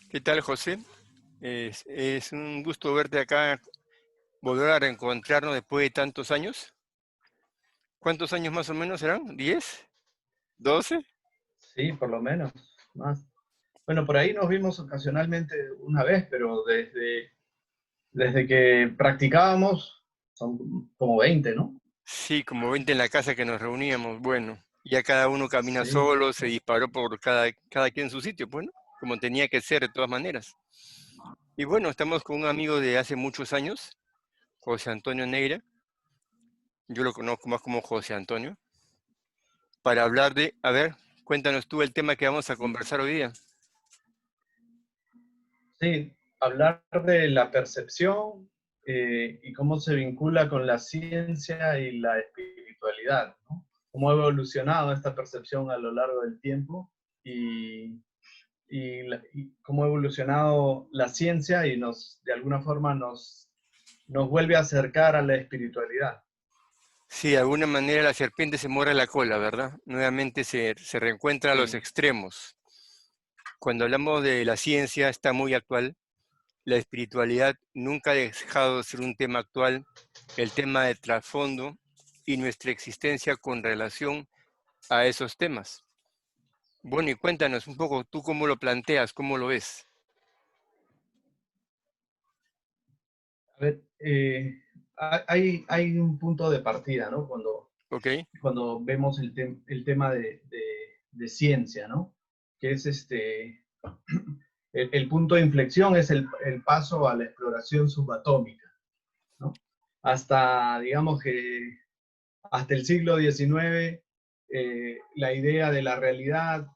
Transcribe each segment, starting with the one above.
¿Qué tal, José? Es un gusto verte acá, volver a reencontrarnos después de tantos años. ¿Cuántos años más o menos serán? ¿10? ¿12? Sí, por lo menos, más. Bueno, por ahí nos vimos ocasionalmente una vez, pero desde que practicábamos son como 20, ¿no? Sí, como 20 en la casa que nos reuníamos. Bueno, ya cada uno camina Sí, solo, se disparó por cada quien en su sitio, pues, ¿no? Como tenía que ser de todas maneras. Y bueno, estamos con un amigo de hace muchos años, José Antonio Neira. Yo lo conozco más como José Antonio, para hablar de, a ver, cuéntanos tú el tema que vamos a conversar hoy día. sí, hablar de la percepción y cómo se vincula con la ciencia y la espiritualidad, ¿no? Cómo ha evolucionado esta percepción a lo largo del tiempo y, y cómo ha evolucionado la ciencia y de alguna forma nos vuelve a acercar a la espiritualidad. Sí, de alguna manera la serpiente se muerde la cola, ¿verdad? Nuevamente se reencuentra a los Sí, extremos. Cuando hablamos de la ciencia, está muy actual. La espiritualidad nunca ha dejado de ser un tema actual, el tema de trasfondo y nuestra existencia con relación a esos temas. Bueno, y cuéntanos un poco, tú cómo lo planteas, cómo lo ves. a ver, hay un punto de partida, ¿no? ¿Ok? Cuando vemos el tema de ciencia, ¿no? Que es el punto de inflexión es el paso a la exploración subatómica, ¿no? Hasta, digamos que, hasta el siglo XIX, la idea de la realidad,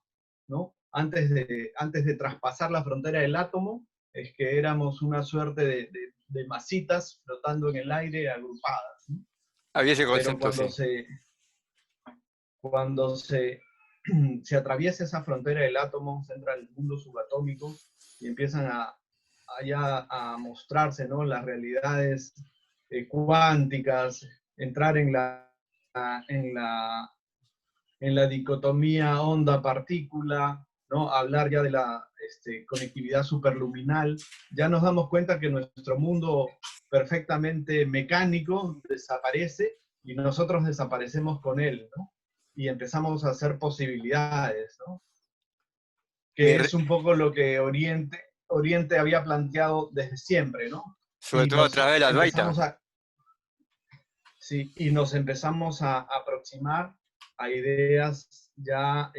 ¿no? Antes de traspasar la frontera del átomo, es que éramos una suerte de masitas flotando en el aire agrupadas, ¿no? Había ese Pero concepto, sí. cuando se atraviesa esa frontera del átomo, se entra al mundo subatómico y empiezan ya a mostrarse, ¿no? Las realidades cuánticas, entrar en la, en la dicotomía onda-partícula, ¿no? Hablar ya de la conectividad superluminal, ya nos damos cuenta que nuestro mundo perfectamente mecánico desaparece y nosotros desaparecemos con él, ¿no? Y empezamos a hacer posibilidades, ¿no? Me Que re- es un poco lo que Oriente había planteado desde siempre, ¿no? Sobre Y todo a nos través de la Advaita. empezamos a, sí, y nos empezamos a aproximar a ideas ya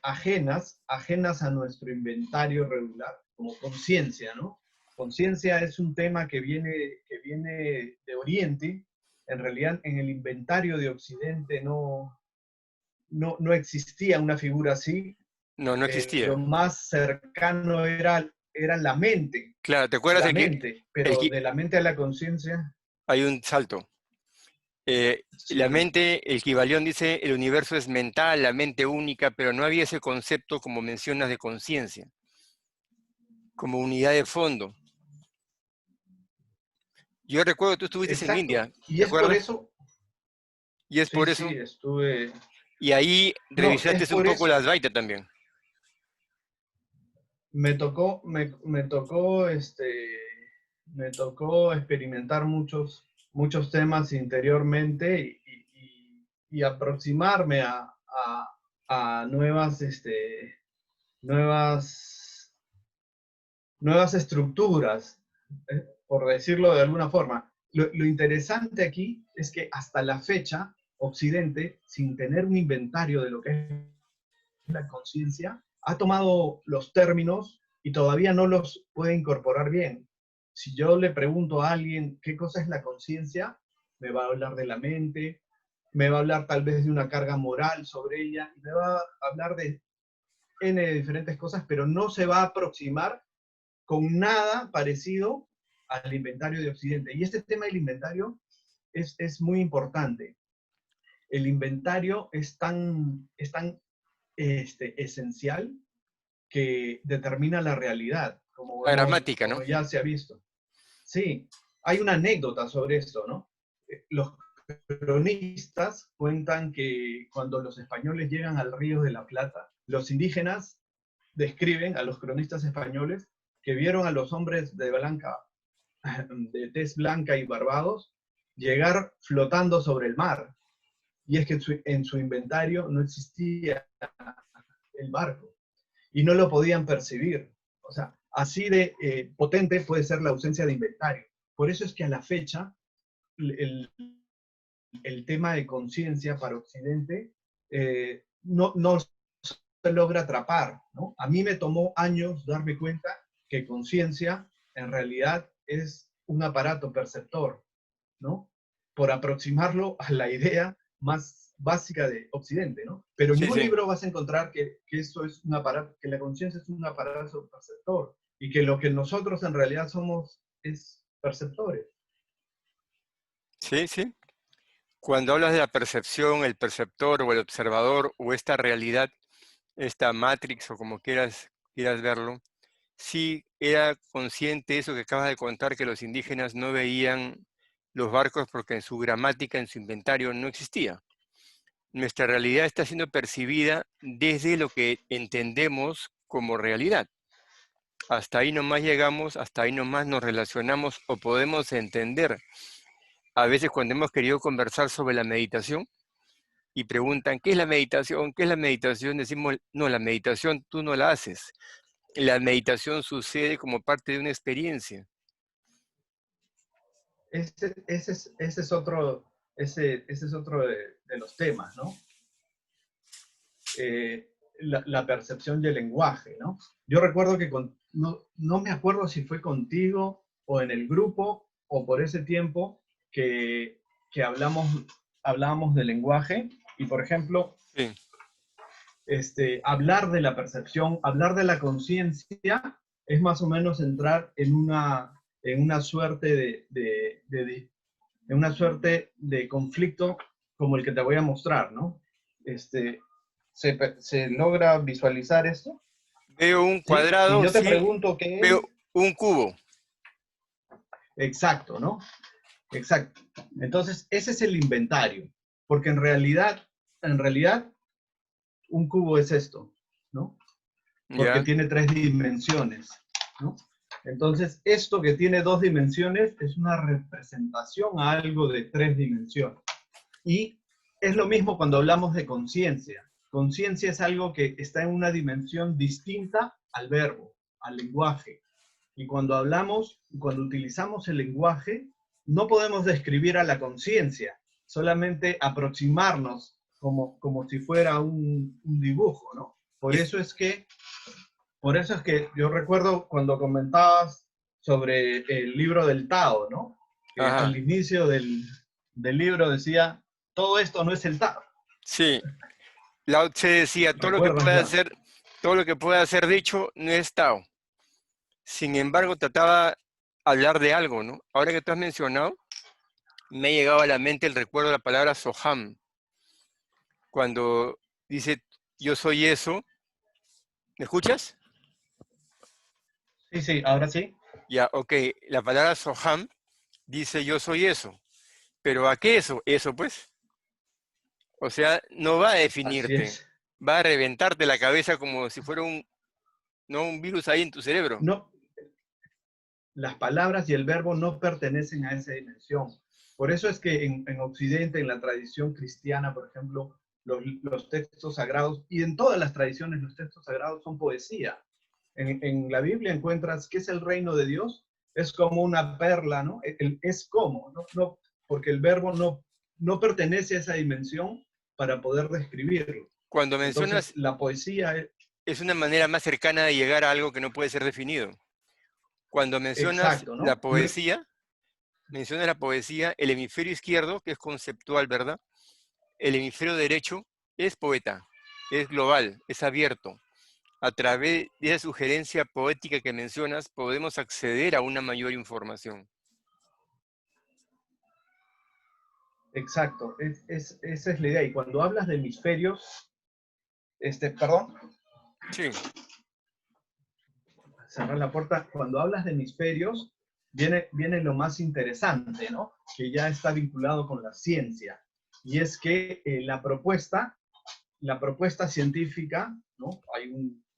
ajenas a nuestro inventario regular, como conciencia, ¿no? Conciencia es un tema que viene de Oriente. En realidad, en el inventario de Occidente no existía una figura así. No, no Lo existía. más cercano era Claro, ¿te acuerdas la el que, mente, el pero que de la mente a la conciencia, hay un salto? La sí, mente, el Kybalión dice, el universo es mental, la mente única, pero no había ese concepto, como mencionas, de conciencia, como unidad de fondo. Yo recuerdo que tú estuviste en exacto. India, Y ¿te es por acuerdas? eso, Y es sí, por sí, eso, estuve, y ahí no, es revisaste un por poco eso. la Advaita también. Me tocó experimentar muchos temas interiormente y aproximarme a nuevas, nuevas estructuras, por decirlo de alguna forma. Lo interesante aquí es que hasta la fecha, Occidente, sin tener un inventario de lo que es la conciencia, ha tomado los términos y todavía no los puede incorporar bien. Si yo le pregunto a alguien qué cosa es la conciencia, me va a hablar de la mente, me va a hablar tal vez de una carga moral sobre ella, y me va a hablar de N de diferentes cosas, pero no se va a aproximar con nada parecido al inventario de Occidente. Y este tema del inventario es muy importante. El inventario es tan esencial que determina la realidad, La gramática, ¿no? como ya se ha visto. Sí, hay una anécdota sobre esto, ¿no? Los cronistas cuentan que cuando los españoles llegan al Río de la Plata, los indígenas describen a los cronistas españoles que vieron a los hombres de tez blanca y barbados llegar flotando sobre el mar. Y es que en su inventario no existía el barco y no lo podían percibir. O sea, así de potente puede ser la ausencia de inventario. Por eso es que a la fecha el tema de conciencia para Occidente no se logra atrapar, ¿no? A mí me tomó años darme cuenta que conciencia en realidad es un aparato perceptor, ¿no? Por aproximarlo a la idea más básica de Occidente, ¿no? Pero en Sí, ningún sí. libro vas a encontrar que eso es un aparato, que la conciencia es un aparato perceptor y que lo que nosotros en realidad somos es perceptores. Sí, sí. Cuando hablas de la percepción, el perceptor o el observador o esta realidad, esta matrix o como quieras verlo, sí era consciente eso que acabas de contar, que los indígenas no veían los barcos porque en su gramática, en su inventario no existía. Nuestra realidad está siendo percibida desde lo que entendemos como realidad. Hasta ahí nomás llegamos, hasta ahí nomás nos relacionamos o podemos entender. A veces cuando hemos querido conversar sobre la meditación y preguntan, ¿qué es la meditación? ¿Qué es la meditación? Decimos, no, la meditación tú no la haces. La meditación sucede como parte de una experiencia. Ese es otro de los temas, ¿no? La percepción del lenguaje, ¿no? Yo recuerdo que no me acuerdo si fue contigo o en el grupo o por ese tiempo que hablábamos del lenguaje y, por ejemplo, Sí, hablar de la percepción, hablar de la conciencia es más o menos entrar en una suerte en una suerte de conflicto como el que te voy a mostrar, ¿no? ¿Se logra visualizar esto? veo un ¿Sí? Y cuadrado, yo te sí, pregunto qué veo es un cubo. exacto, ¿no? Exacto. Entonces, ese es el inventario, porque en realidad, un cubo es esto, ¿no? Porque ¿Ya? tiene 3 dimensiones, ¿no? Entonces, esto que tiene 2 dimensiones es una representación a algo de 3 dimensiones. Y es lo mismo cuando hablamos de conciencia. Conciencia es algo que está en una dimensión distinta al verbo, al lenguaje. Y cuando utilizamos el lenguaje, no podemos describir a la conciencia, solamente aproximarnos como si fuera un dibujo, ¿no? Y Por eso es que yo recuerdo cuando comentabas sobre el libro del Tao, ¿no? Que al ajá, inicio del libro decía, todo esto no es el Tao. sí. Lao Tse decía, ¿Recuerdas ya? todo lo que pueda ser dicho no es Tao. Sin embargo, trataba de hablar de algo, ¿no? Ahora que tú has mencionado, me ha llegado a la mente el recuerdo de la palabra Soham, cuando dice, yo soy eso. ¿Me escuchas? Sí, sí, ahora sí. Ya, ok, la palabra Soham dice, yo soy eso. Pero ¿a qué eso? Eso, pues. O sea, no va a Así definirte, es. va a reventarte la cabeza como si fuera ¿no? un virus ahí en tu cerebro. No, las palabras y el verbo no pertenecen a esa dimensión. Por eso es que en Occidente, en la tradición cristiana, por ejemplo, los textos sagrados, y en todas las tradiciones los textos sagrados son poesía. En la Biblia encuentras qué es el reino de Dios, es como una perla, ¿no? Es como, ¿no? Porque el verbo no pertenece a esa dimensión para poder describirlo. Cuando Entonces, mencionas, la poesía es una manera más cercana de llegar a algo que no puede ser definido. Cuando exacto, ¿no? mencionas la poesía, el hemisferio izquierdo, que es conceptual, ¿verdad? El hemisferio derecho es poeta, es global, es abierto. A través de esa sugerencia poética que mencionas, podemos acceder a una mayor información. Exacto, esa es la idea. Y cuando hablas de hemisferios, perdón, Sí, cerrar la puerta, cuando hablas de hemisferios, viene lo más interesante, ¿no? Que ya está vinculado con la ciencia. Y es que la propuesta científica, ¿no? Hay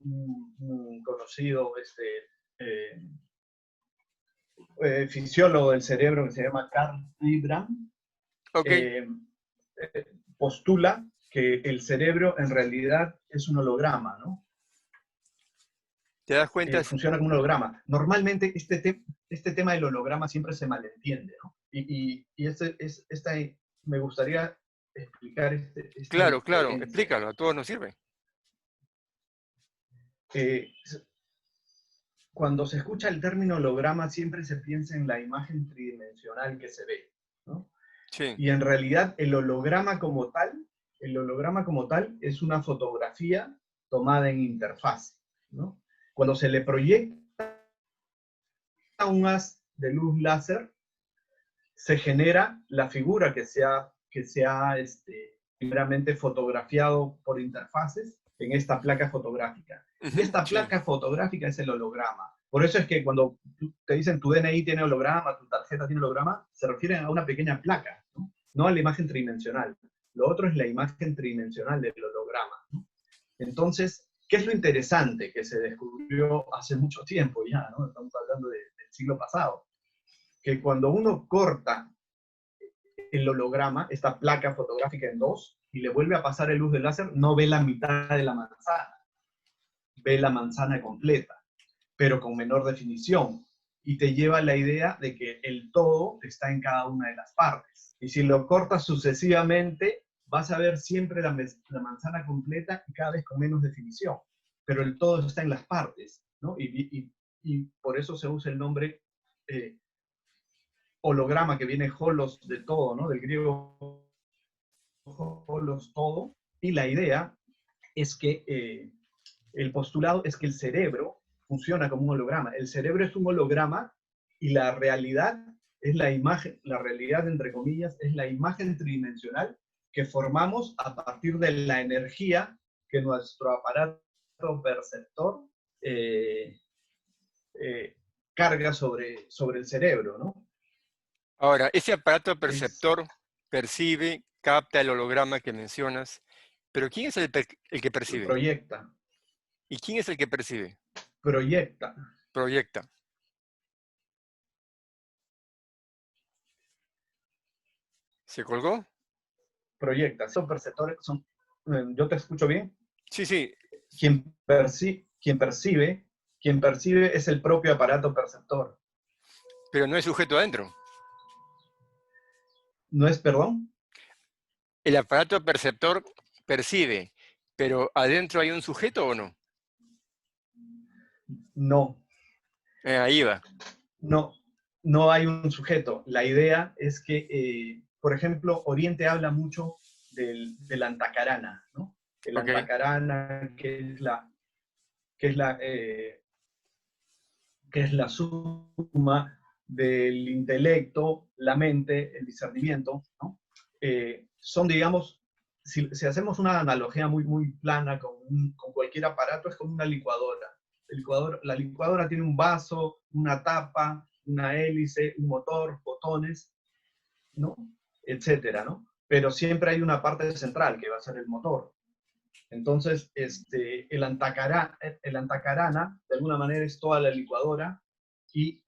un conocido fisiólogo del cerebro que se llama Carl Libram, Ok, postula que el cerebro en realidad es un holograma, ¿no? te das cuenta, Funciona como un holograma. Normalmente este tema del holograma siempre se malentiende, ¿no? Me gustaría explicar esta claro, claro, diferencia. explícalo, a todos nos sirve. Eh, Cuando se escucha el término holograma siempre se piensa en la imagen tridimensional que se ve, ¿no? Sí, Y en realidad el holograma como tal es una fotografía tomada en interfaz, ¿no? Cuando se le proyecta un haz de luz láser, se genera la figura que se ha primeramente fotografiado por interfaces en esta placa fotográfica. Y ujú, esta sí, placa fotográfica es el holograma. Por eso es que cuando te dicen tu DNI tiene holograma, tu tarjeta tiene holograma, se refieren a una pequeña placa, ¿no? No a la imagen tridimensional. Lo otro es la imagen tridimensional del holograma, ¿no? Entonces, ¿qué es lo interesante que se descubrió hace mucho tiempo ya, ¿no? Estamos hablando del siglo pasado, que cuando uno corta el holograma, esta placa fotográfica en dos, y le vuelve a pasar el luz del láser, no ve la mitad de la manzana, ve la manzana completa, pero con menor definición. Y te lleva a la idea de que el todo está en cada una de las partes. Y si lo cortas sucesivamente, vas a ver siempre la manzana completa y cada vez con menos definición. Pero el todo está en las partes, ¿no? Y por eso se usa el nombre holograma, que viene holos de todo, ¿no? Del griego holos todo. Y la idea es que el postulado es que el cerebro funciona como un holograma. El cerebro es un holograma y la realidad es la imagen, la realidad entre comillas, es la imagen tridimensional que formamos a partir de la energía que nuestro aparato perceptor eh, eh, carga sobre el cerebro, ¿no? ahora, ese aparato Es, perceptor percibe, capta el holograma que mencionas, pero ¿quién es el que percibe? proyecta, ¿Y quién es el que percibe? proyecta, Proyecta. ¿Se colgó? proyecta. Son perceptores, yo te escucho bien. Sí, sí, Quien percibe es el propio aparato perceptor. pero no hay sujeto adentro. ¿No es, perdón? El aparato perceptor percibe, pero ¿adentro hay un sujeto o no? No, Ahí va. no, no hay un sujeto. La idea es que, por ejemplo, Oriente habla mucho del antacarana, ¿no? El Ok. antacarana, que es la, que es la suma del intelecto, la mente, el discernimiento, ¿no? Son, digamos, si hacemos una analogía muy plana con cualquier aparato, es como una licuadora. La licuadora tiene un vaso, una tapa, una hélice, un motor, botones, ¿no? Etcétera, ¿no? Pero siempre hay una parte central que va a ser el motor. Entonces, el antacarana, de alguna manera, es toda la licuadora, y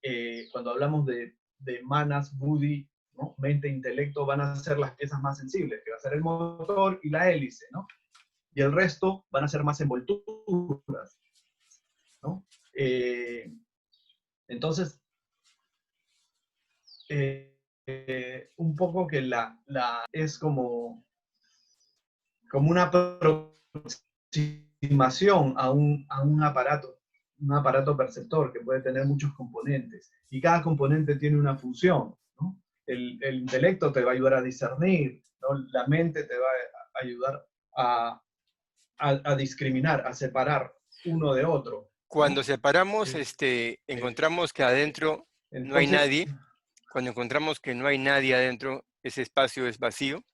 cuando hablamos de manas, buddhi, ¿no? Mente, intelecto, van a ser las piezas más sensibles, que va a ser el motor y la hélice, ¿no? Y el resto van a ser más envolturas, ¿no? Entonces, un poco que es como una aproximación a un aparato perceptor que puede tener muchos componentes, y cada componente tiene una función, ¿no? El intelecto te va a ayudar a discernir, ¿no? La mente te va a ayudar a discriminar, a separar uno de otro, Cuando ¿no? separamos, Eh, eh, encontramos que adentro no hay entonces, nadie. Cuando encontramos que no hay nadie adentro, ese espacio es vacío.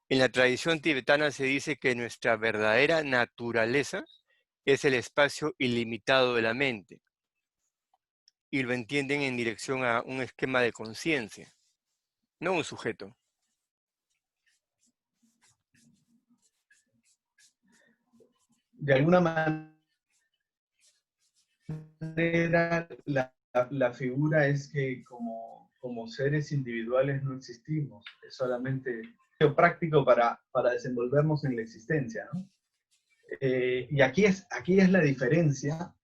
En la tradición tibetana se dice que nuestra verdadera naturaleza es el espacio ilimitado de la mente, y lo entienden en dirección a un esquema de conciencia, no un sujeto. de alguna manera, manera la figura es que como seres individuales no existimos, es solamente práctico para desenvolvernos en la existencia, ¿no? Y aquí es la diferencia,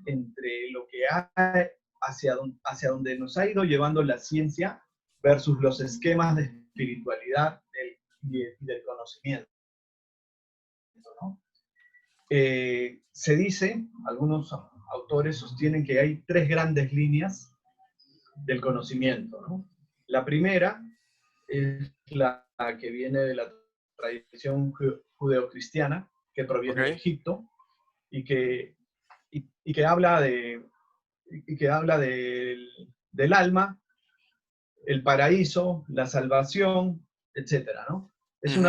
entre lo que hay hacia donde nos ha ido llevando la ciencia versus los esquemas de espiritualidad y del conocimiento, ¿no? Se dice, algunos autores sostienen que hay tres grandes líneas del conocimiento, ¿no? La primera es la que viene de la tradición judeocristiana, que proviene de Ok. Egipto, y que habla del alma, el paraíso, la salvación, etcétera, ¿no? Es Ujú.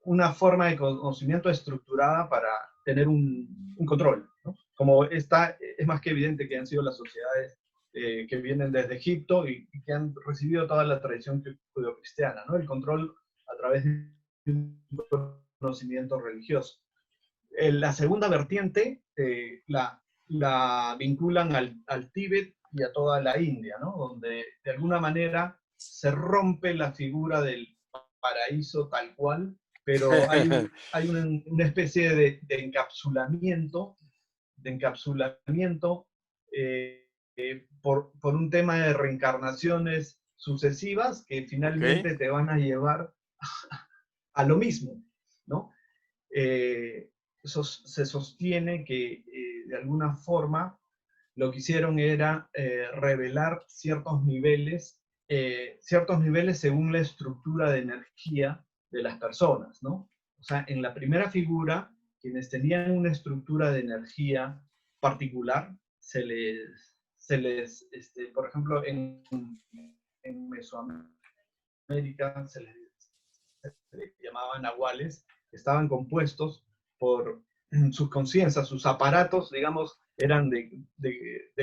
una forma de conocimiento estructurada para tener un control, ¿no? Como está, es más que evidente que han sido las sociedades que vienen desde Egipto y que han recibido toda la tradición judeocristiana, ¿no? El control a través de un conocimiento religioso. La segunda vertiente la vinculan al Tíbet y a toda la India, ¿no? Donde de alguna manera se rompe la figura del paraíso tal cual, pero hay una especie de encapsulamiento por un tema de reencarnaciones sucesivas que Ok. finalmente te van a llevar a lo mismo, ¿no? Se sostiene que de alguna forma lo que hicieron era revelar ciertos niveles según la estructura de energía de las personas, ¿no? O sea, en la primera figura, quienes tenían una estructura de energía particular, por ejemplo, en Mesoamérica se les llamaban nahuales, estaban compuestos por sus conciencias, sus aparatos, digamos, eran de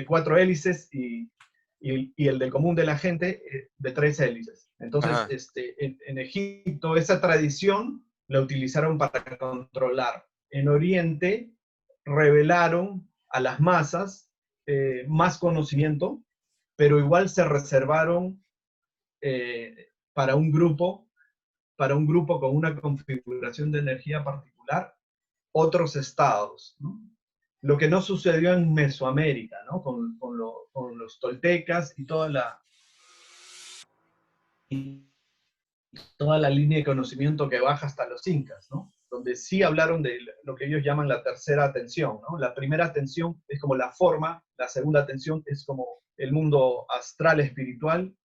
4 hélices y el del común de la gente de 3 hélices. Entonces, Ajá. en Egipto esa tradición la utilizaron para controlar. En Oriente revelaron a las masas más conocimiento, pero igual se reservaron para un grupo con una configuración de energía particular, otros estados, ¿no? Lo que no sucedió en Mesoamérica, ¿no? Con los toltecas toda la línea de conocimiento que baja hasta los incas, ¿no? Donde sí hablaron de lo que ellos llaman la tercera atención, ¿no? La primera atención es como la forma, la segunda atención es como el mundo astral espiritual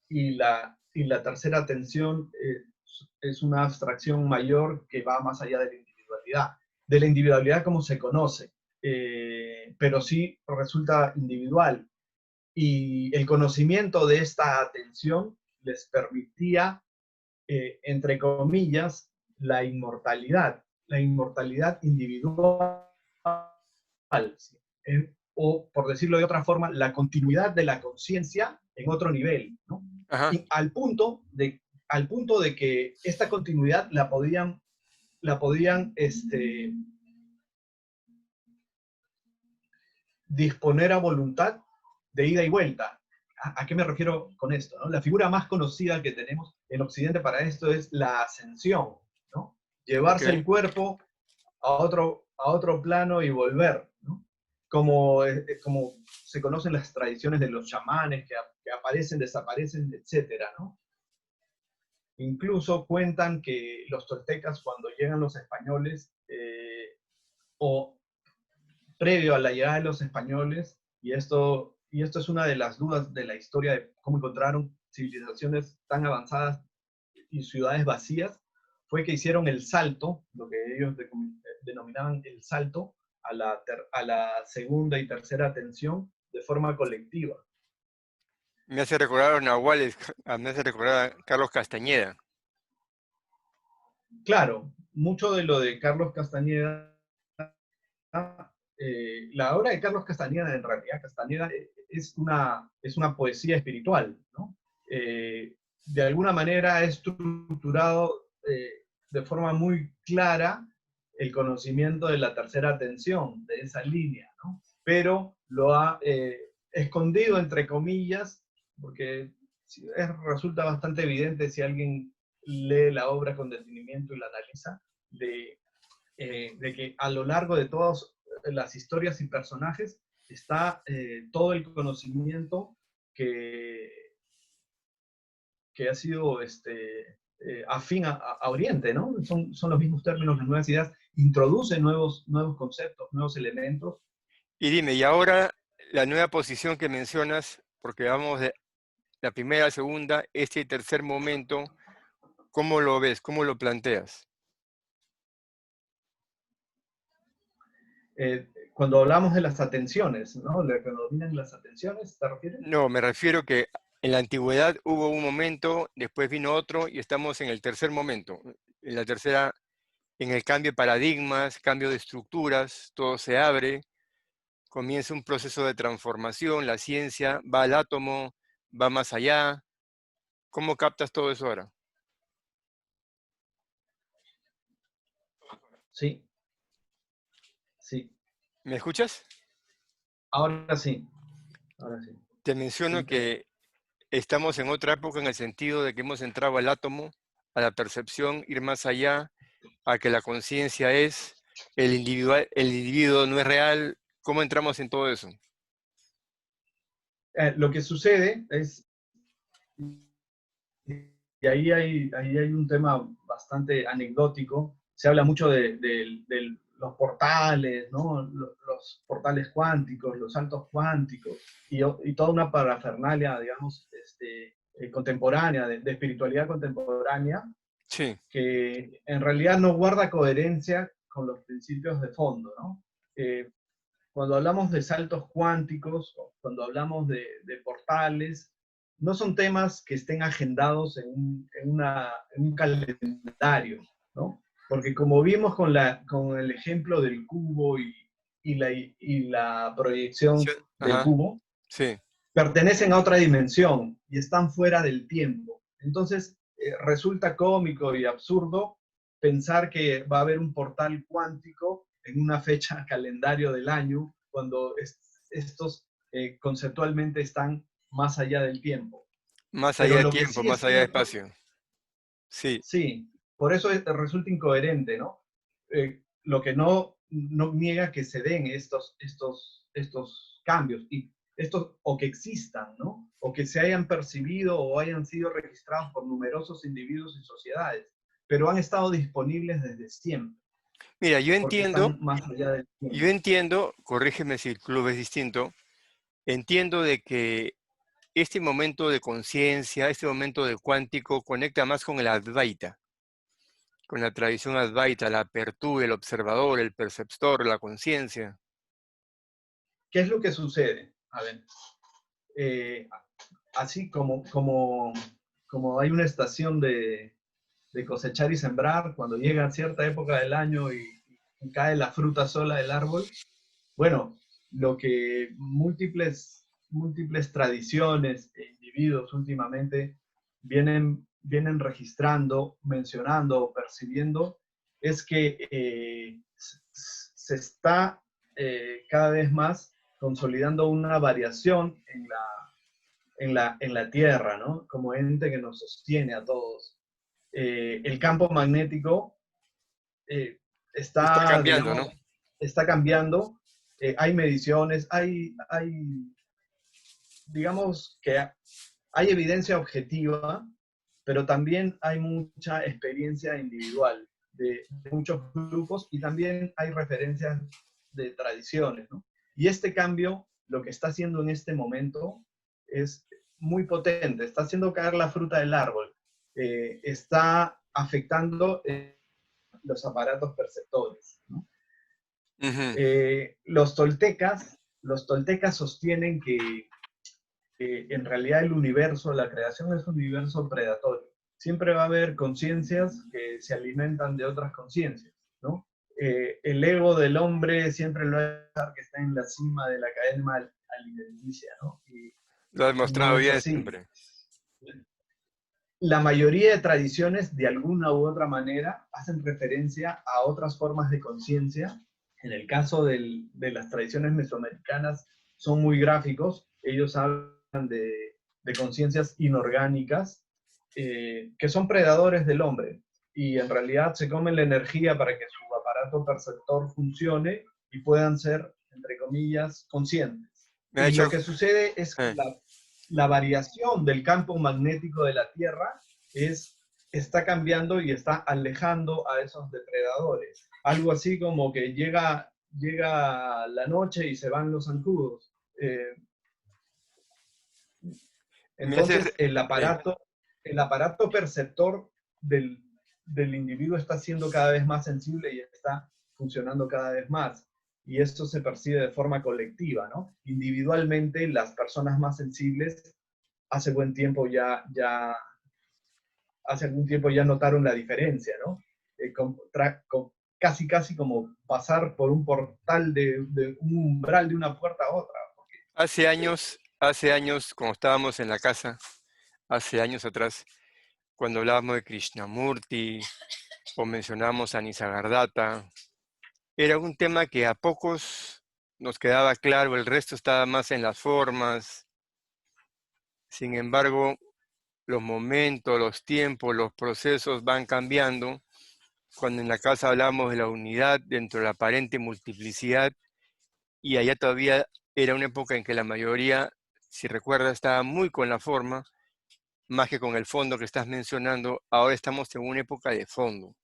y la tercera atención es una abstracción mayor que va más allá de la individualidad como se conoce, pero sí resulta individual. Y el conocimiento de esta atención les permitía, entre comillas, la inmortalidad individual, ¿sí? O por decirlo de otra forma, la continuidad de la conciencia en otro nivel, ¿no? Ajá. Y al punto de que esta continuidad la podían disponer a voluntad de ida y vuelta. ¿A qué me refiero con esto? ¿No? La figura más conocida que tenemos en Occidente para esto es la ascensión, ¿no? Ok. Llevarse el cuerpo a otro plano y volver, ¿no? Como se conocen las tradiciones de los chamanes que aparecen, desaparecen, etcétera, ¿no? Incluso cuentan que los toltecas, cuando llegan los españoles, o previo a la llegada de los españoles, y esto es una de las dudas de la historia de cómo encontraron civilizaciones tan avanzadas y ciudades vacías, fue que hicieron el salto, lo que ellos denominaban el salto, a la segunda y tercera atención de forma colectiva. Me hace recordar a los nahuales, me hace recordar a Carlos Castañeda. Claro, mucho de lo de Carlos Castañeda, la obra de Carlos Castañeda, en realidad, Castañeda es una poesía espiritual, ¿no? De alguna manera ha estructurado de forma muy clara el conocimiento de la tercera atención, de esa línea, ¿no? Pero lo ha escondido, entre comillas, porque resulta bastante evidente si alguien lee la obra con detenimiento y la analiza, de que a lo largo de todas las historias y personajes está todo el conocimiento que ha sido afín a Oriente, ¿no? Son los mismos términos, las nuevas ideas, introducen nuevos conceptos, nuevos elementos. Y dime, y ahora la nueva posición que mencionas, porque vamos de la primera, segunda, este tercer momento, ¿cómo lo ves? ¿Cómo lo planteas? Cuando hablamos de las atenciones, ¿no? Lo que dominan las atenciones, ¿te refieres? No, me refiero que en la antigüedad hubo un momento, después vino otro y estamos en el tercer momento, en la tercera, en el cambio de paradigmas, cambio de estructuras, todo se abre, comienza un proceso de transformación, la ciencia va al átomo, va más allá. ¿Cómo captas todo eso ahora? Sí, sí. ¿Me escuchas? Ahora sí, ahora sí. Te menciono Sí, que estamos en otra época en el sentido de que hemos entrado al átomo, a la percepción, ir más allá, a que la conciencia es, el individuo no es real. ¿Cómo entramos en todo eso? lo que sucede es, y ahí hay un tema bastante anecdótico, se habla mucho de los portales, ¿no? Los portales cuánticos, los saltos cuánticos, y toda una parafernalia, digamos, contemporánea, de espiritualidad contemporánea, Sí, que en realidad no guarda coherencia con los principios de fondo, ¿no? Cuando hablamos de saltos cuánticos, cuando hablamos de portales, no son temas que estén agendados en un calendario, ¿no? Porque como vimos con el ejemplo del cubo y la proyección del ajá, cubo, sí. pertenecen a otra dimensión y están fuera del tiempo. Entonces, resulta cómico y absurdo pensar que va a haber un portal cuántico en una fecha calendario del año cuando estos conceptualmente están más allá del tiempo. Más allá Pero de lo que tiempo, sí es más allá de cierto, espacio. Sí, sí, por eso resulta incoherente, ¿no? Lo que no niega que se den estos cambios y estos, o que existan, ¿no? O que se hayan percibido o hayan sido registrados por numerosos individuos y sociedades, pero han estado disponibles desde siempre, mira, porque están más allá del yo tiempo. entiendo, corrígeme si el club es distinto, entiendo de que este momento de conciencia, este momento de cuántico, conecta más con el Advaita, con la tradición Advaita, la apertura, el observador, el perceptor, la conciencia. ¿Qué es lo que sucede? A ver, eh, así como hay una estación de cosechar y sembrar, cuando llega a cierta época del año y cae la fruta sola del árbol, bueno, lo que múltiples tradiciones e individuos últimamente vienen registrando, mencionando o percibiendo, es que se está cada vez más consolidando una variación en la Tierra, ¿no? Como ente que nos sostiene a todos. El campo magnético eh, Está está, cambiando, ¿no? digamos, está cambiando. Hay mediciones, digamos que hay evidencia objetiva, pero también hay mucha experiencia individual de muchos grupos y también hay referencias de tradiciones, ¿no? Y este cambio, lo que está haciendo en este momento es muy potente, está haciendo caer la fruta del árbol, está afectando los aparatos perceptores, ¿no? Ujú. Los toltecas sostienen que en realidad el universo, la creación es un universo predatorio. Siempre va a haber conciencias que se alimentan de otras conciencias, ¿no? El ego del hombre siempre lo va a dejar que está en la cima de la cadena alimenticia, ¿no? Lo ha y no demostrado es bien así. siempre. la mayoría de tradiciones, de alguna u otra manera, hacen referencia a otras formas de conciencia. En el caso de las tradiciones mesoamericanas, son muy gráficos. Ellos hablan de conciencias inorgánicas, que son predadores del hombre. Y en realidad se comen la energía para que su aparato perceptor funcione y puedan ser, entre comillas, conscientes. Me ha Y hecho... lo que sucede es que la variación del campo magnético de la Tierra está cambiando y está alejando a esos depredadores. Algo así como que llega la noche y se van los zancudos. me hace... Entonces el aparato perceptor del individuo está siendo cada vez más sensible y está funcionando cada vez más. Y esto se percibe de forma colectiva, ¿no? Individualmente, las personas más sensibles hace algún tiempo ya notaron la diferencia, ¿no? Casi como pasar por un portal de un umbral de una puerta a otra. Hace años, cuando estábamos en la casa, hace años atrás, cuando hablábamos de Krishnamurti o mencionábamos a Nisargadatta, era un tema que a pocos nos quedaba claro, el resto estaba más en las formas. Sin embargo, los momentos, los tiempos, los procesos van cambiando. Cuando en la casa hablamos de la unidad dentro de la aparente multiplicidad, y allá todavía era una época en que la mayoría, si recuerdas, estaba muy con la forma, más que con el fondo que estás mencionando. Ahora estamos en una época de fondo.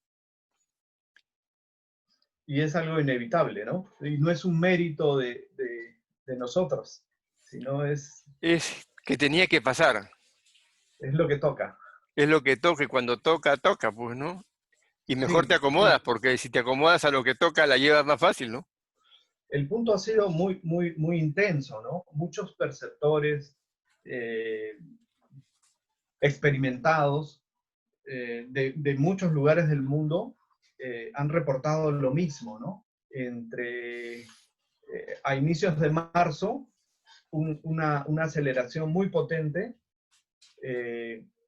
Y es algo inevitable, ¿no? Y no es un mérito de nosotros, sino es que tenía que pasar. Es lo que toca. Es lo que toca, y cuando toca, toca, pues, ¿no? Y mejor te Sí, acomodas, sí. porque si te acomodas a lo que toca, la llevas más fácil, ¿no? El punto ha sido muy intenso, ¿no? Muchos perceptores experimentados de muchos lugares del mundo han reportado lo mismo, ¿no? A inicios de marzo, una aceleración muy potente.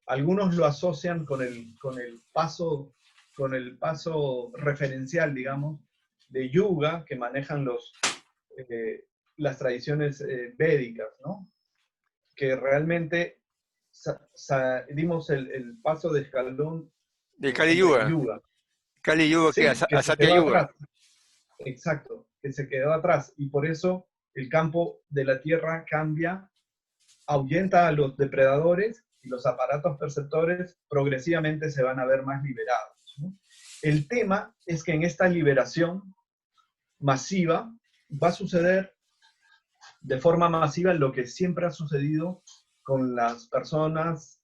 Algunos lo asocian con el paso referencial, digamos, de yuga que manejan las tradiciones védicas, ¿no? Que realmente dimos el paso de escalón De Kali en Yuga. yuga. Kali Yuga, ¿qué? Sí, que A se Satya quedó Yuga. atrás. Exacto, que se quedó atrás. Y por eso el campo de la Tierra cambia, ahuyenta a los depredadores y los aparatos perceptores progresivamente se van a ver más liberados, ¿no? El tema es que en esta liberación masiva va a suceder de forma masiva lo que siempre ha sucedido con las personas,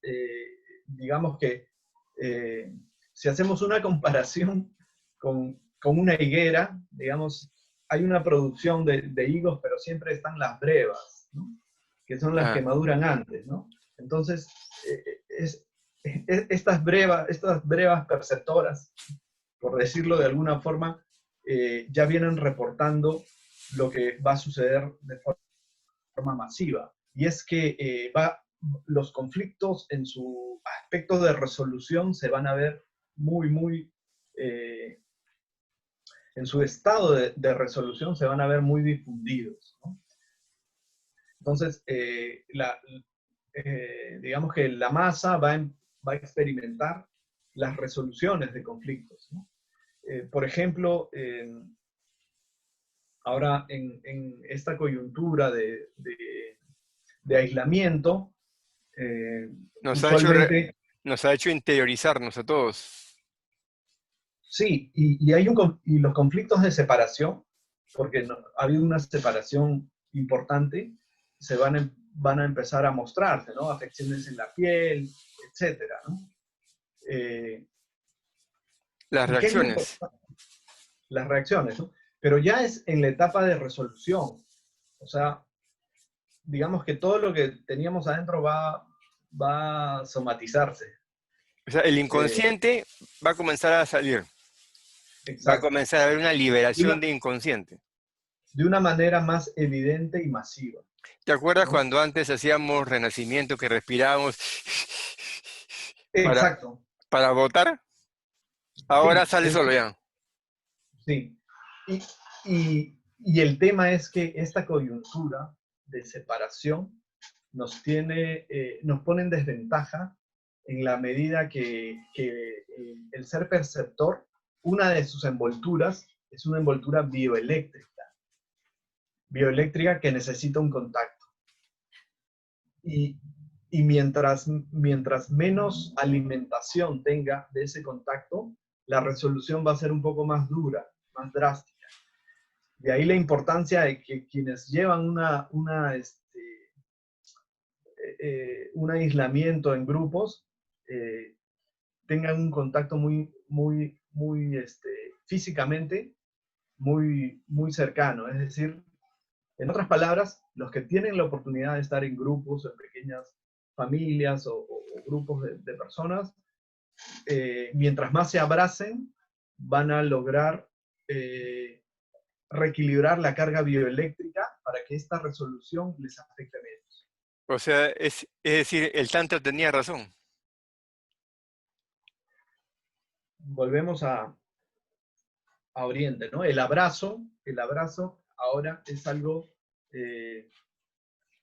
digamos que si hacemos una comparación con una higuera, digamos, hay una producción de higos, pero siempre están las brevas, ¿no? Que son las que maduran antes, ¿no? Entonces, estas brevas perceptoras, por decirlo de alguna forma, ya vienen reportando lo que va a suceder de forma masiva. Y es que los conflictos en su aspecto de resolución se van a ver en su estado de resolución se van a ver muy difundidos, ¿no? Entonces, digamos que la masa va a experimentar las resoluciones de conflictos, ¿no? Por ejemplo, ahora en esta coyuntura de aislamiento, usualmente... Nos ha hecho interiorizarnos a todos. Sí, y los conflictos de separación, porque ha habido una separación importante, van a empezar a mostrarse, ¿no? Afecciones en la piel, etcétera, ¿no? Las ¿Y qué es lo reacciones. importante? Las reacciones, ¿no? Pero ya es en la etapa de resolución. O sea, digamos que todo lo que teníamos adentro va a somatizarse. O sea, el inconsciente va a comenzar a salir. Va a Exacto. comenzar a haber una liberación de inconsciente. De una manera más evidente y masiva. ¿Te acuerdas ¿No? cuando antes hacíamos renacimiento, que respirábamos Exacto. para votar, ahora Sí, sale solo ya. sí. Y el tema es que esta coyuntura de separación nos pone en desventaja en la medida que el ser perceptor, una de sus envolturas es una envoltura bioeléctrica que necesita un contacto. Y, y mientras menos alimentación tenga de ese contacto, la resolución va a ser un poco más dura, más drástica. De ahí la importancia de que quienes llevan un aislamiento en grupos tengan un contacto físicamente muy cercano. Es decir, en otras palabras, los que tienen la oportunidad de estar en grupos, en pequeñas familias o grupos de personas, mientras más se abracen, van a lograr reequilibrar la carga bioeléctrica para que esta resolución les afecte menos. O sea, es decir, el Tantra tenía razón. Volvemos a Oriente, ¿no? El abrazo ahora es algo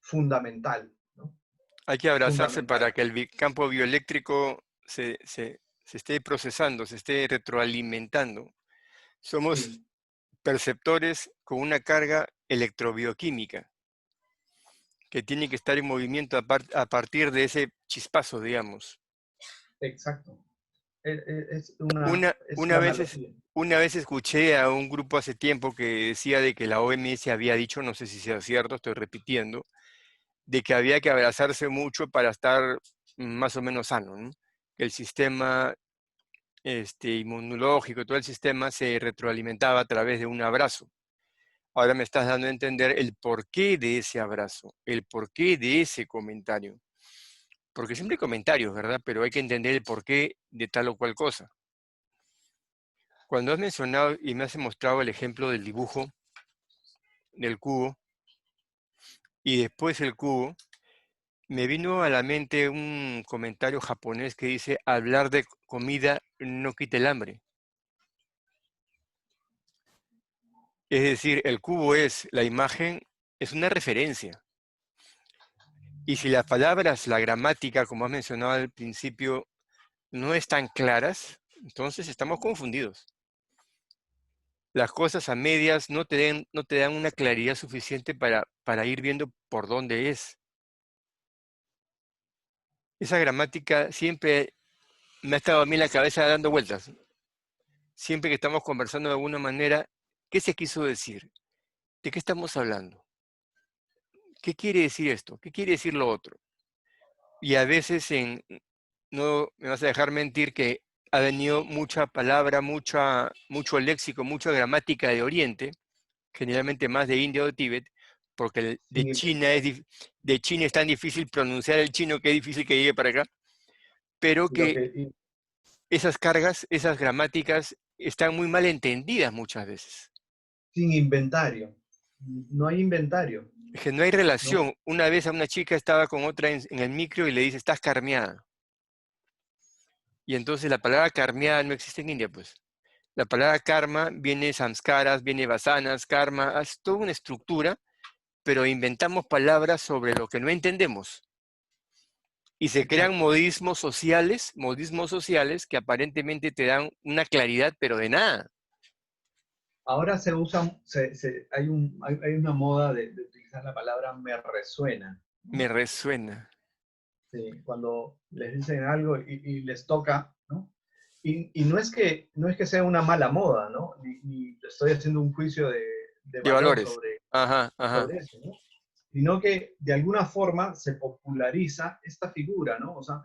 fundamental, ¿no? Hay que abrazarse Fundamental. para que el campo bioeléctrico se esté procesando, se esté retroalimentando. Somos Sí, perceptores con una carga electrobioquímica que tiene que estar en movimiento a partir de ese chispazo, digamos. exacto. Es Una, es una la vez, analogía. una vez escuché a un grupo hace tiempo que decía de que la OMS había dicho, no sé si sea cierto, estoy repitiendo, de que había que abrazarse mucho para estar más o menos sano, ¿no? Que el sistema inmunológico, todo el sistema se retroalimentaba a través de un abrazo. Ahora me estás dando a entender el porqué de ese abrazo, el porqué de ese comentario. Porque siempre hay comentarios, ¿verdad? Pero hay que entender el porqué de tal o cual cosa. Cuando has mencionado y me has mostrado el ejemplo del dibujo del cubo y después el cubo, me vino a la mente un comentario japonés que dice, hablar de comida no quita el hambre. Es decir, el cubo es, la imagen es una referencia. Y si las palabras, la gramática, como has mencionado al principio, no están claras, entonces estamos confundidos. Las cosas a medias no te dan una claridad suficiente para ir viendo por dónde es. Esa gramática siempre me ha estado a mí en la cabeza dando vueltas. Siempre que estamos conversando de alguna manera, ¿qué se quiso decir? ¿De qué estamos hablando? ¿Qué quiere decir esto? ¿Qué quiere decir lo otro? Y a veces no me vas a dejar mentir que ha venido mucha palabra, mucho léxico, mucha gramática de Oriente, generalmente más de India o de Tíbet, porque de Sin China, inventar. de China es tan difícil pronunciar el chino que es difícil que llegue para acá, pero Y lo que que, y esas cargas, esas gramáticas están muy mal entendidas muchas veces. sin inventario. No hay inventario, Es que no hay ¿no? relación. Una vez a una chica estaba con otra en el micro y le dice, estás carmeada. Y entonces la palabra carmeada no existe en India, pues. La palabra karma viene samskaras, viene vasanas, karma, es toda una estructura, pero inventamos palabras sobre lo que no entendemos. Y se crean Exacto. modismos sociales que aparentemente te dan una claridad, pero de nada. Ahora se usa, hay una moda de utilizar la palabra me resuena, ¿no? Me resuena. Sí, cuando les dicen algo y les toca, ¿no? Y no es que sea una mala moda, ¿no? Ni estoy haciendo un juicio de De valor valores. Ajá, ajá. sobre eso, ¿no? Sino que de alguna forma se populariza esta figura, ¿no? O sea,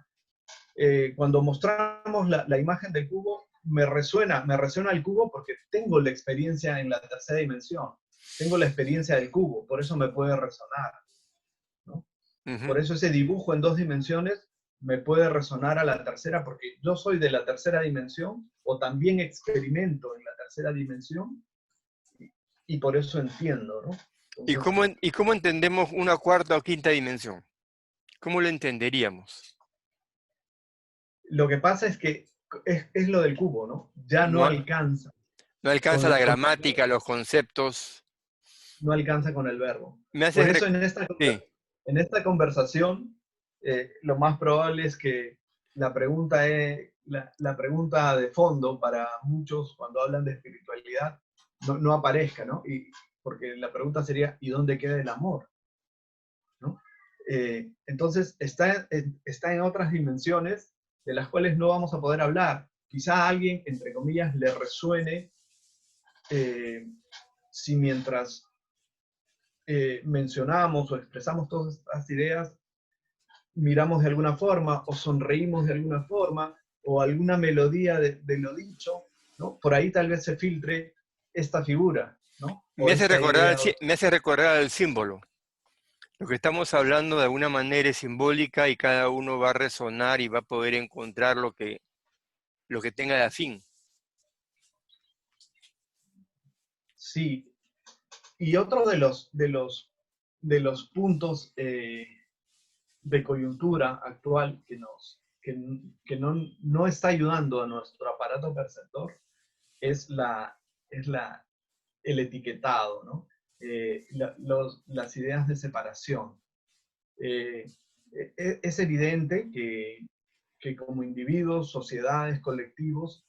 cuando mostramos la imagen del cubo, me resuena el cubo porque tengo la experiencia en la tercera dimensión, tengo la experiencia del cubo, por eso me puede resonar, ¿no? Ujú. Por eso ese dibujo en dos dimensiones me puede resonar a la tercera, porque yo soy de la tercera dimensión o también experimento en la tercera dimensión y por eso entiendo, ¿no? Entonces, Y cómo entendemos una cuarta o quinta dimensión? ¿Cómo lo entenderíamos? Lo que pasa es que es lo del cubo, ¿no? Ya no No, alcanza no alcanza la gramática, los conceptos. no alcanza con el verbo. Me hace... Por eso Sí, en esta conversación, lo más probable es que la pregunta de fondo para muchos cuando hablan de espiritualidad no aparezca, ¿no? Porque la pregunta sería, ¿y dónde queda el amor? ¿No? Entonces, está en otras dimensiones de las cuales no vamos a poder hablar. Quizá a alguien, entre comillas, le resuene si mientras mencionamos o expresamos todas estas ideas, miramos de alguna forma o sonreímos de alguna forma o alguna melodía de lo dicho, ¿no? Por ahí tal vez se filtre esta figura, ¿no? O esta idea. me hace recordar el símbolo. Lo que estamos hablando de alguna manera es simbólica y cada uno va a resonar y va a poder encontrar lo que tenga de afín. Sí. Y otro de los puntos de coyuntura actual que no está ayudando a nuestro aparato perceptor es el etiquetado, ¿no? Las ideas de separación. Es evidente que como individuos, sociedades, colectivos,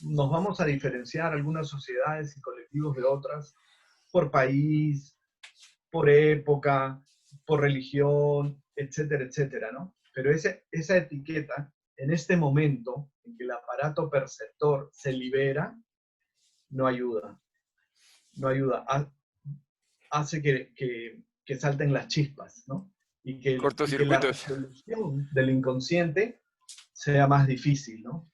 nos vamos a diferenciar algunas sociedades y colectivos de otras por país, por época, por religión, etcétera, etcétera, ¿no? Pero esa etiqueta, en este momento en que el aparato perceptor se libera, no ayuda. No ayuda. Hace que salten las chispas, ¿no? Y que la Cortocircuitos. resolución del inconsciente sea más difícil, ¿no?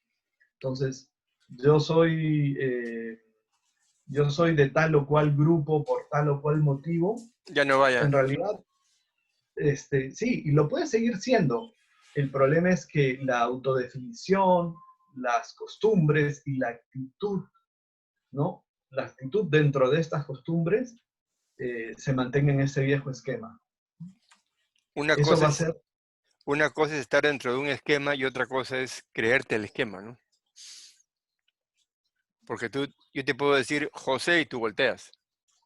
Entonces, yo soy, eh, yo soy de tal o cual grupo por tal o cual motivo. Ya no vaya. En realidad, sí, y lo puede seguir siendo. El problema es que la autodefinición, las costumbres y la actitud, ¿no? La actitud dentro de estas costumbres se mantenga en ese viejo esquema. Una Eso cosa va a es, ser, una cosa es estar dentro de un esquema y otra cosa es creerte el esquema, ¿no? Porque yo te puedo decir José y tú volteas,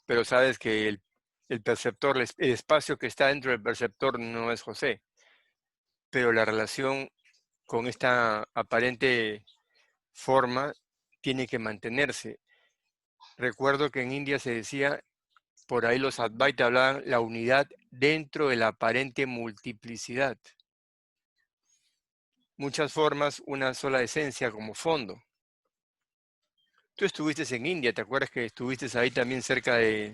pero sabes que el perceptor, el espacio que está dentro del perceptor no es José, pero la relación con esta aparente forma tiene que mantenerse. Recuerdo que en India se decía, por ahí los Advaita hablaban la unidad dentro de la aparente multiplicidad. Muchas formas, una sola esencia como fondo. Tú estuviste en India, ¿te acuerdas que estuviste ahí también cerca de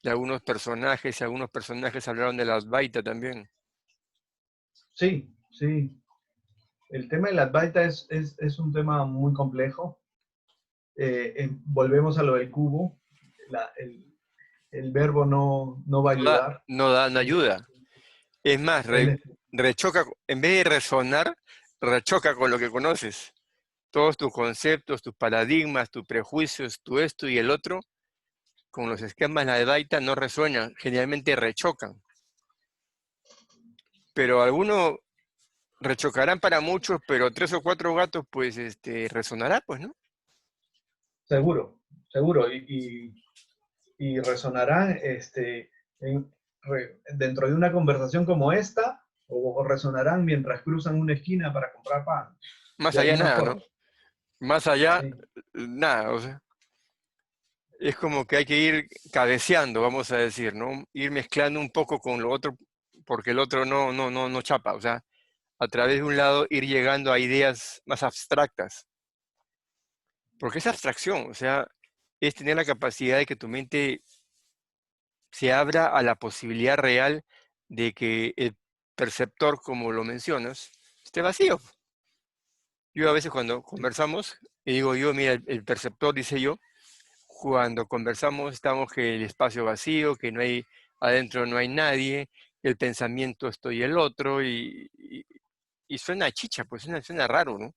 algunos personajes y algunos personajes hablaron de la Advaita también? sí, sí. El tema de la Advaita es un tema muy complejo. Volvemos a lo del cubo. La, el, el verbo no va a ayudar. No ayuda. Es más, Él rechoca, en vez de resonar, rechoca con lo que conoces. Todos tus conceptos, tus paradigmas, tus prejuicios, tu esto y el otro, con los esquemas de la Advaita no resuenan, generalmente rechocan. Pero algunos rechocarán para muchos, pero 3 o 4 gatos, pues, resonará, pues, ¿no? seguro, seguro. Y resonarán dentro de una conversación como esta, o resonarán mientras cruzan una esquina para comprar pan, Más de allá alguna nada, ¿no? forma. Más allá, Sí, nada, o sea, es como que hay que ir cabeceando, vamos a decir, ¿no? Ir mezclando un poco con lo otro, porque el otro no chapa, o sea, a través de un lado ir llegando a ideas más abstractas, porque es abstracción, o sea, es tener la capacidad de que tu mente se abra a la posibilidad real de que el perceptor, como lo mencionas, esté vacío. Yo a veces cuando conversamos, y digo yo, mira, el perceptor, dice yo, cuando conversamos estamos que el espacio vacío, que no hay, adentro no hay nadie, el pensamiento estoy el otro, y suena chicha, pues suena raro, ¿no?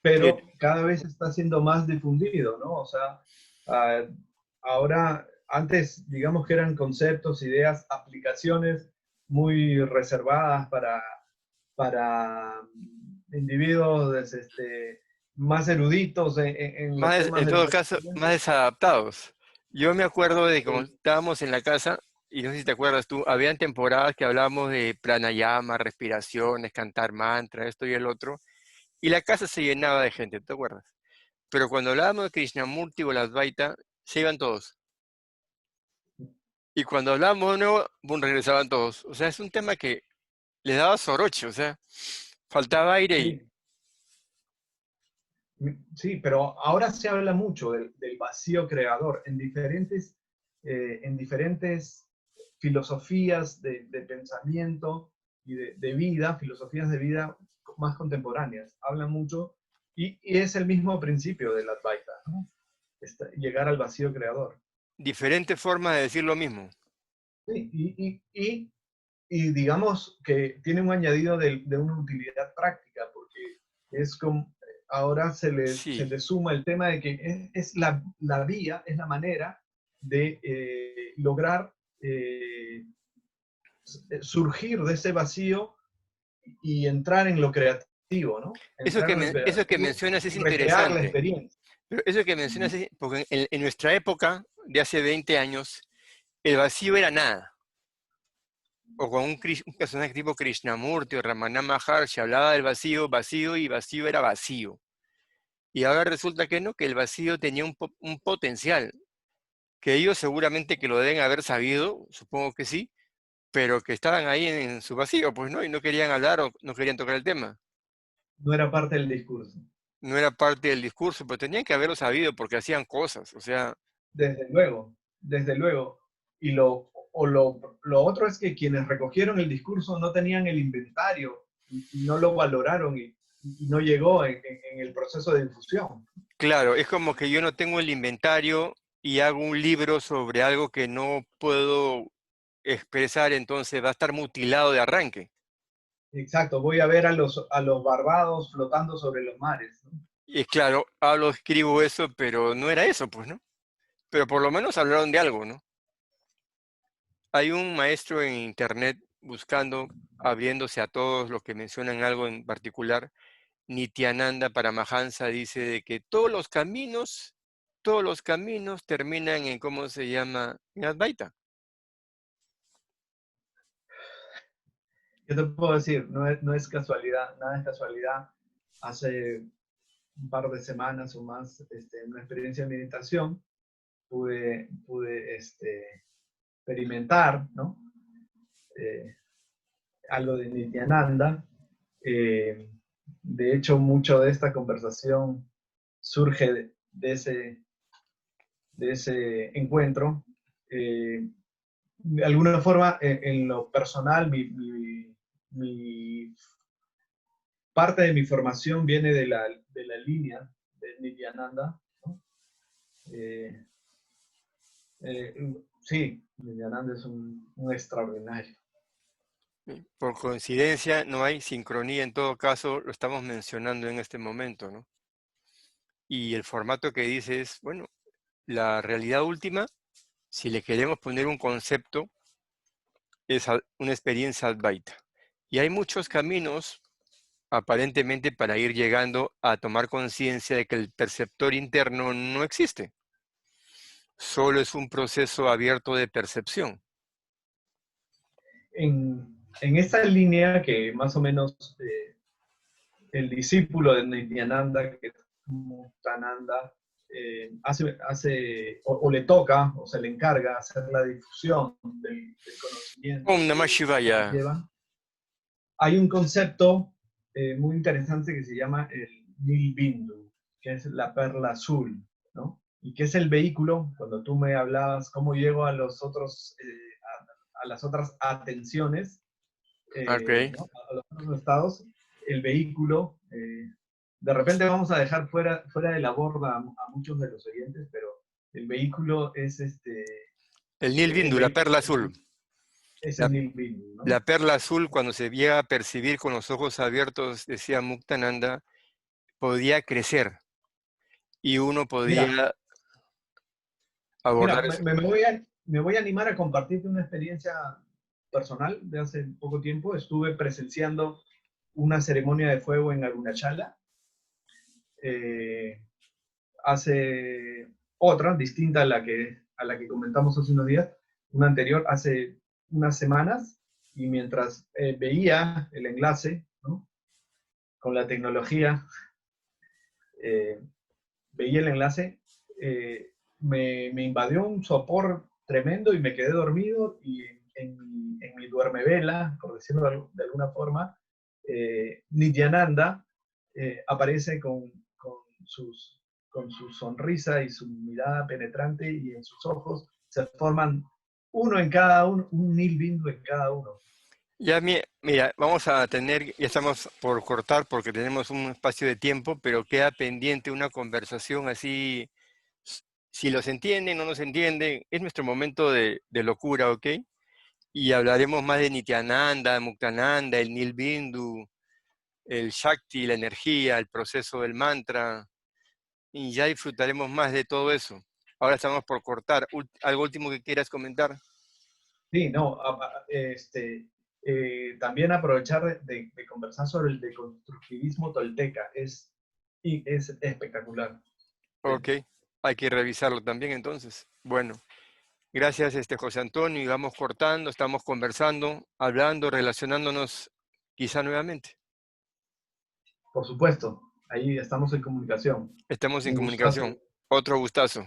pero Pero, cada vez está siendo más difundido, ¿no? O sea, ah, ahora, antes, digamos que eran conceptos, ideas, aplicaciones muy reservadas para individuos más eruditos en los Más, temas en del todo caso, más conocimiento. desadaptados. Yo me acuerdo de cuando Sí, estábamos en la casa, y no sé si te acuerdas tú, habían temporadas que hablábamos de pranayama, respiraciones, cantar mantra, esto y el otro, y la casa se llenaba de gente, ¿te acuerdas? Pero cuando hablábamos de Krishnamurti o las Advaita, se iban todos. Y cuando hablábamos de nuevo, boom, regresaban todos. O sea, es un tema que les daba soroche, o sea, faltaba aire y sí, sí, pero ahora se habla mucho del vacío creador en diferentes filosofías de pensamiento y de vida, filosofías de vida más contemporáneas. Hablan mucho y es el mismo principio de la Advaita, ¿no? Llegar al vacío creador. diferentes formas de decir lo mismo. Sí, y digamos que tiene un añadido de una utilidad práctica, porque es como, ahora se Sí, le suma el tema de que es la vía, es la manera de lograr surgir de ese vacío y entrar en lo creativo, ¿no? eso Entrar en lo eso que creativo mencionas es y recrear la interesante. experiencia. Pero eso que mencionas es, porque en nuestra época, de hace 20 años, el vacío era nada. O con un personaje tipo Krishnamurti o Ramana Maharshi hablaba del vacío, vacío y vacío era vacío. Y ahora resulta que no, que el vacío tenía un potencial, que ellos seguramente que lo deben haber sabido, supongo que sí, pero que estaban ahí en su vacío, pues no, y no querían hablar o no querían tocar el tema. No era parte del discurso. No era parte del discurso, pero tenían que haberlo sabido porque hacían cosas, o sea, Desde luego, desde luego. Y lo otro es que quienes recogieron el discurso no tenían el inventario y no lo valoraron y no llegó en el proceso de difusión. claro, es como que yo no tengo el inventario y hago un libro sobre algo que no puedo expresar, entonces va a estar mutilado de arranque. Exacto, voy a ver a los barbados flotando sobre los mares, ¿no? Y es claro, hablo, escribo eso, pero no era eso, pues, ¿no? Pero por lo menos hablaron de algo, ¿no? Hay un maestro en internet buscando, abriéndose a todos los que mencionan algo en particular. Nityananda Paramahansa dice de que todos los caminos terminan en, ¿cómo se llama? En Advaita. ¿Qué te puedo decir? No es casualidad, nada es casualidad. Hace un par de semanas o más, en una experiencia de meditación, pude experimentar, ¿no? Eh, algo de Nityananda. Eh, de hecho, mucho de esta conversación surge de ese encuentro. De alguna forma, en lo personal, mi parte de mi formación viene de la línea de Nityananda, ¿no? Eh, eh, sí, Nityananda es un extraordinario. Por coincidencia, no hay sincronía, en todo caso, lo estamos mencionando en este momento, ¿no? Y el formato que dice es, bueno, la realidad última, si le queremos poner un concepto, es una experiencia Advaita. Y hay muchos caminos, aparentemente, para ir llegando a tomar conciencia de que el perceptor interno no existe. Solo es un proceso abierto de percepción. En esa línea que más o menos el discípulo de Nityananda, que es Muktananda, o le toca o se le encarga hacer la difusión del conocimiento Om Namah que Shivaya. ellos llevan. Hay un concepto muy interesante que se llama el Nilbindu, que es la perla azul, ¿no? Y que es el vehículo, cuando tú me hablabas cómo llego a los otros, a las otras atenciones, Ok. ¿no? A los otros estados, el vehículo, de repente vamos a dejar fuera de la borda a muchos de los oyentes, pero el vehículo es El Nil el Bindu, la vehículo perla azul. es La, el Nilbindu, ¿no? la perla azul, cuando se llega a percibir con los ojos abiertos, decía Muktananda, podía crecer y uno Mira, podía mira, abordar eso. me voy a animar a compartirte una experiencia personal de hace poco tiempo. Estuve presenciando una ceremonia de fuego en Arunachala. Hace otra, distinta a la que comentamos hace unos días, una anterior hace unas semanas, y mientras veía el enlace, ¿no? Con la tecnología, eh, veía el enlace, me invadió un sopor tremendo y me quedé dormido, y en mi duermevela, por decirlo de alguna forma, Nityananda aparece sus, con su sonrisa y su mirada penetrante, y en sus ojos se forman uno en cada uno, un Nil Bindu en cada uno. Ya, mira, vamos a tener, ya estamos por cortar porque tenemos un espacio de tiempo, pero queda pendiente una conversación así, si los entienden o no nos entienden, es nuestro momento de locura, ¿ok? Y hablaremos más de Nityananda, Muktananda, el Nil Bindu, el Shakti, la energía, el proceso del mantra, y ya disfrutaremos más de todo eso. Ahora estamos por cortar. ¿Algo último que quieras comentar? Sí, no, también aprovechar de conversar sobre el deconstructivismo tolteca, es espectacular. Ok, hay que revisarlo también entonces. Bueno, gracias José Antonio, y vamos cortando, estamos conversando, hablando, relacionándonos quizá nuevamente. Por supuesto, ahí estamos en comunicación. Estamos en Un gustazo. comunicación. Otro gustazo.